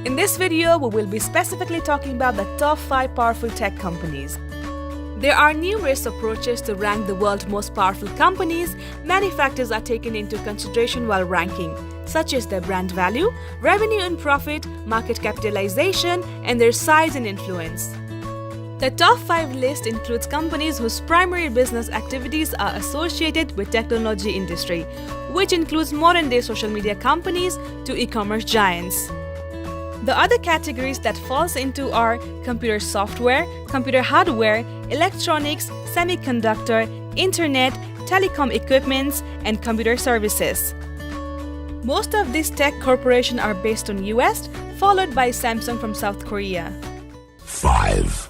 In this video, we will be specifically talking about the top 5 powerful tech companies. There are numerous approaches to rank the world's most powerful companies. Many factors are taken into consideration while ranking, such as their brand value, revenue and profit, market capitalization, and their size and influence. The top 5 list includes companies whose primary business activities are associated with technology industry, which includes modern-day social media companies to e-commerce giants. The other categories that falls into are computer software, computer hardware, electronics, semiconductor, internet, telecom equipments, and computer services. Most of these tech corporations are based on US, followed by Samsung from South Korea. 5.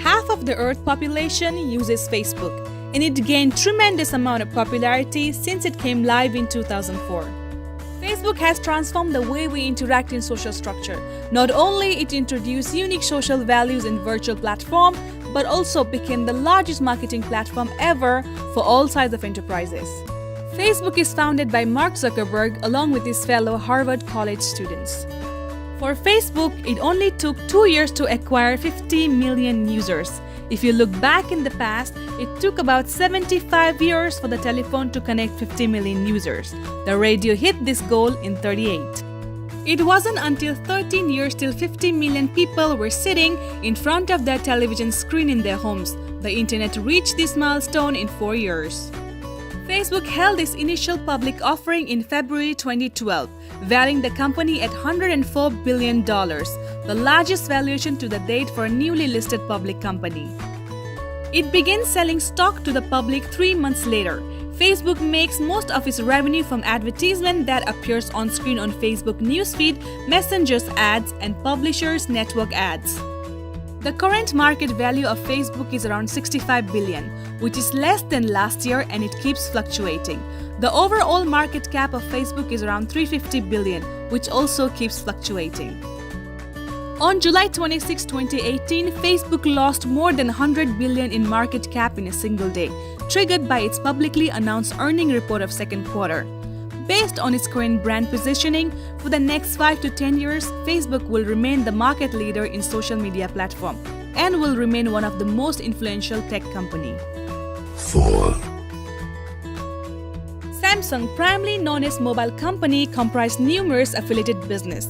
Half of the Earth population uses Facebook, and it gained tremendous amount of popularity since it came live in 2004. Facebook has transformed the way we interact in social structure. Not only it introduced unique social values in virtual platform, but also became the largest marketing platform ever for all sizes of enterprises. Facebook is founded by Mark Zuckerberg along with his fellow Harvard College students. For Facebook, it only took 2 years to acquire 50 million users. If you look back in the past, it took about 75 years for the telephone to connect 50 million users. The radio hit this goal in 38. It wasn't until 13 years till 50 million people were sitting in front of their television screen in their homes. The internet reached this milestone in 4 years. Facebook held its initial public offering in February 2012, valuing the company at $104 billion, the largest valuation to the date for a newly listed public company. It began selling stock to the public 3 months later. Facebook makes most of its revenue from advertisement that appears on screen on Facebook newsfeed, Messenger's ads, and publishers' network ads. The current market value of Facebook is around $65 billion, which is less than last year, and it keeps fluctuating. The overall market cap of Facebook is around $350 billion, which also keeps fluctuating. On July 26, 2018, Facebook lost more than $100 billion in market cap in a single day, triggered by its publicly announced earnings report of second quarter. Based on its current brand positioning, for the next 5 to 10 years, Facebook will remain the market leader in social media platform and will remain one of the most influential tech company. 4. Samsung, primarily known as mobile company, comprised numerous affiliated business.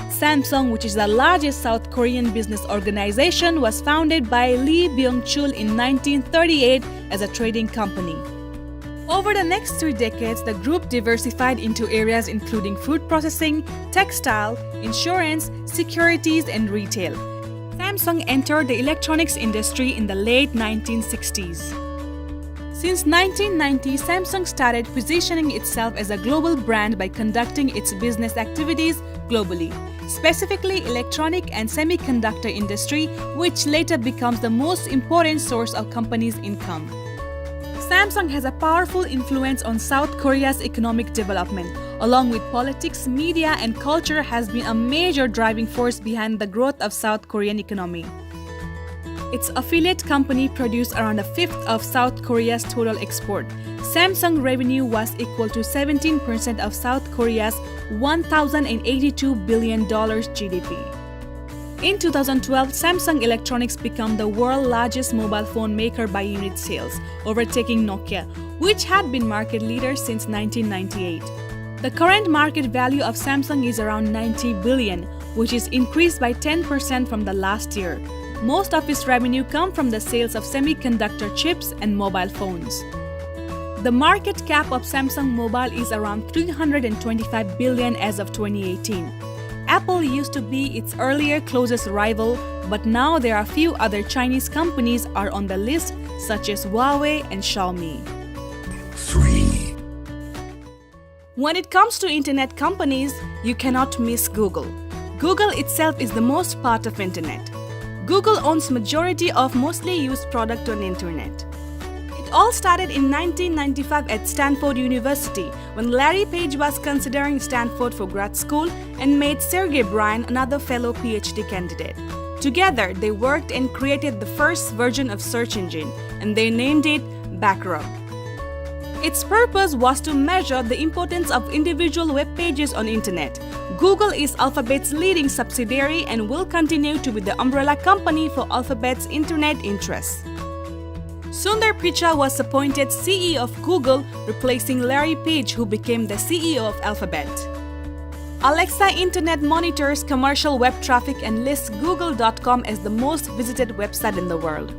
Samsung, which is the largest South Korean business organization, was founded by Lee Byung-chul in 1938 as a trading company. Over the next 3 decades, the group diversified into areas including food processing, textile, insurance, securities, and retail. Samsung entered the electronics industry in the late 1960s. Since 1990, Samsung started positioning itself as a global brand by conducting its business activities globally, specifically electronic and semiconductor industry, which later becomes the most important source of company's income. Samsung has a powerful influence on South Korea's economic development. Along with politics, media, and culture has been a major driving force behind the growth of South Korean economy. Its affiliate company produced around a fifth of South Korea's total export. Samsung revenue was equal to 17% of South Korea's $1,082 billion GDP. In 2012, Samsung Electronics became the world's largest mobile phone maker by unit sales, overtaking Nokia, which had been market leader since 1998. The current market value of Samsung is around $90 billion, which is increased by 10% from the last year. Most of its revenue comes from the sales of semiconductor chips and mobile phones. The market cap of Samsung Mobile is around $325 billion as of 2018. Apple used to be its earlier closest rival, but now there are a few other Chinese companies are on the list, such as Huawei and Xiaomi. 3. When it comes to internet companies, you cannot miss Google. Google itself is the most part of internet. Google owns majority of mostly used product on internet. It all started in 1995 at Stanford University when Larry Page was considering Stanford for grad school and made Sergey Brin another fellow PhD candidate. Together, they worked and created the first version of search engine, and they named it Backrub. Its purpose was to measure the importance of individual web pages on internet. Google is Alphabet's leading subsidiary and will continue to be the umbrella company for Alphabet's internet interests. Sundar Pichai was appointed CEO of Google, replacing Larry Page, who became the CEO of Alphabet. Alexa Internet monitors commercial web traffic and lists Google.com as the most visited website in the world.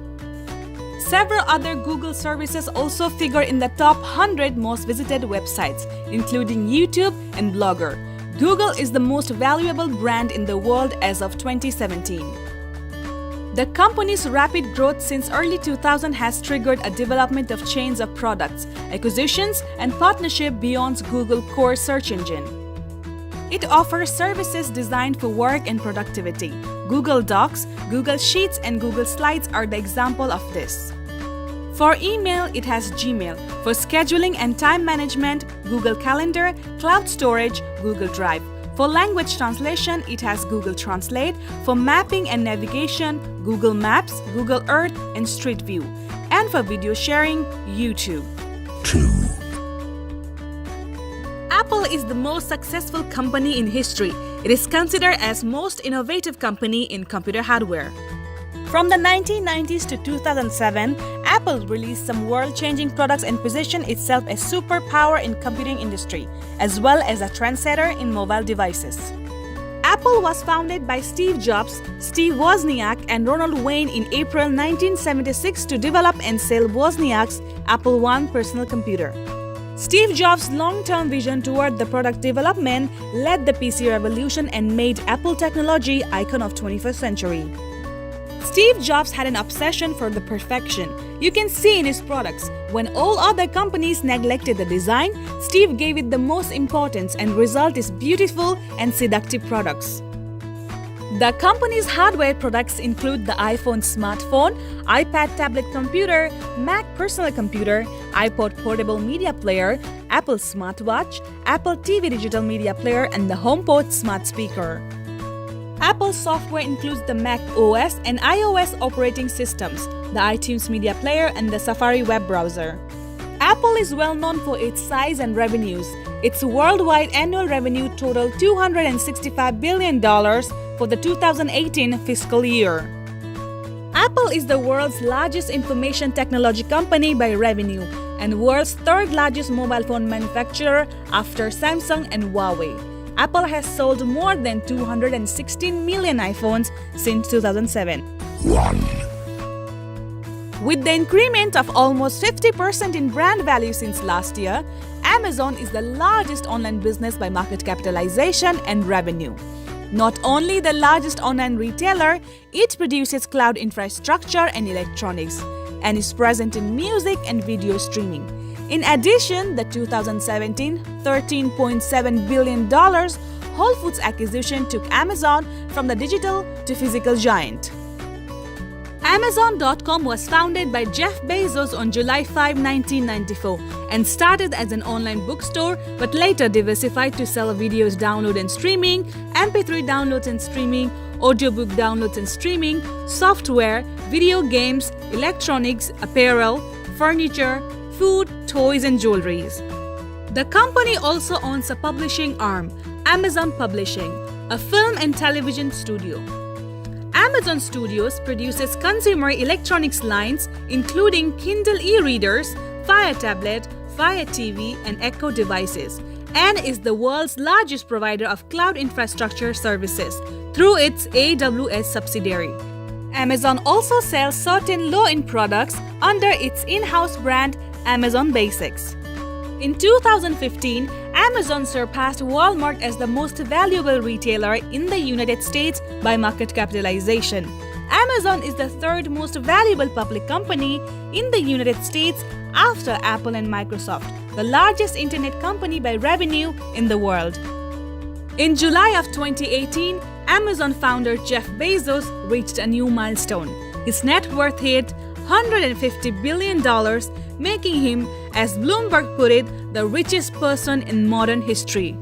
Several other Google services also figure in the top 100 most visited websites, including YouTube and Blogger. Google is the most valuable brand in the world as of 2017. The company's rapid growth since early 2000 has triggered a development of chains of products, acquisitions, and partnership beyond Google core search engine. It offers services designed for work and productivity. Google Docs, Google Sheets, and Google Slides are the example of this. For email, it has Gmail. For scheduling and time management, Google Calendar, Cloud Storage, Google Drive. For language translation, it has Google Translate. For mapping and navigation, Google Maps, Google Earth, and Street View. And for video sharing, YouTube. 2, Apple is the most successful company in history. It is considered as most innovative company in computer hardware. From the 1990s to 2007, Apple released some world-changing products and positioned itself as superpower in computing industry, as well as a trendsetter in mobile devices. Apple was founded by Steve Jobs, Steve Wozniak, and Ronald Wayne in April 1976 to develop and sell Wozniak's Apple I personal computer. Steve Jobs' long-term vision toward the product development led the PC revolution and made Apple technology icon of 21st century. Steve Jobs had an obsession for the perfection. You can see in his products. When all other companies neglected the design, Steve gave it the most importance and result is beautiful and seductive products. The company's hardware products include the iPhone smartphone, iPad tablet computer, Mac personal computer, iPod portable media player, Apple smartwatch, Apple TV digital media player, and the HomePod smart speaker. Apple software includes the Mac OS and iOS operating systems, the iTunes media player, and the Safari web browser. Apple is well known for its size and revenues. Its worldwide annual revenue totaled $265 billion for the 2018 fiscal year. Apple is the world's largest information technology company by revenue and world's third largest mobile phone manufacturer after Samsung and Huawei. Apple has sold more than 216 million iPhones since 2007. 1, With the increment of almost 50% in brand value since last year, Amazon is the largest online business by market capitalization and revenue. Not only the largest online retailer, it produces cloud infrastructure and electronics, and is present in music and video streaming. In addition, the 2017 $13.7 billion Whole Foods acquisition took Amazon from the digital to physical giant. Amazon.com was founded by Jeff Bezos on July 5, 1994 and started as an online bookstore but later diversified to sell videos download and streaming, MP3 downloads and streaming, audiobook downloads and streaming, software, video games, electronics, apparel, furniture, food, toys, and jewelries. The company also owns a publishing arm, Amazon Publishing, a film and television studio. Amazon Studios produces consumer electronics lines including Kindle e-readers, Fire Tablet, Fire TV, and Echo devices, and is the world's largest provider of cloud infrastructure services through its AWS subsidiary. Amazon also sells certain low-end products under its in-house brand Amazon Basics. In 2015, Amazon surpassed Walmart as the most valuable retailer in the United States by market capitalization. Amazon is the third most valuable public company in the United States after Apple and Microsoft, the largest internet company by revenue in the world. In July of 2018, Amazon founder Jeff Bezos reached a new milestone. His net worth hit $150 billion, making him, as Bloomberg put it, the richest person in modern history.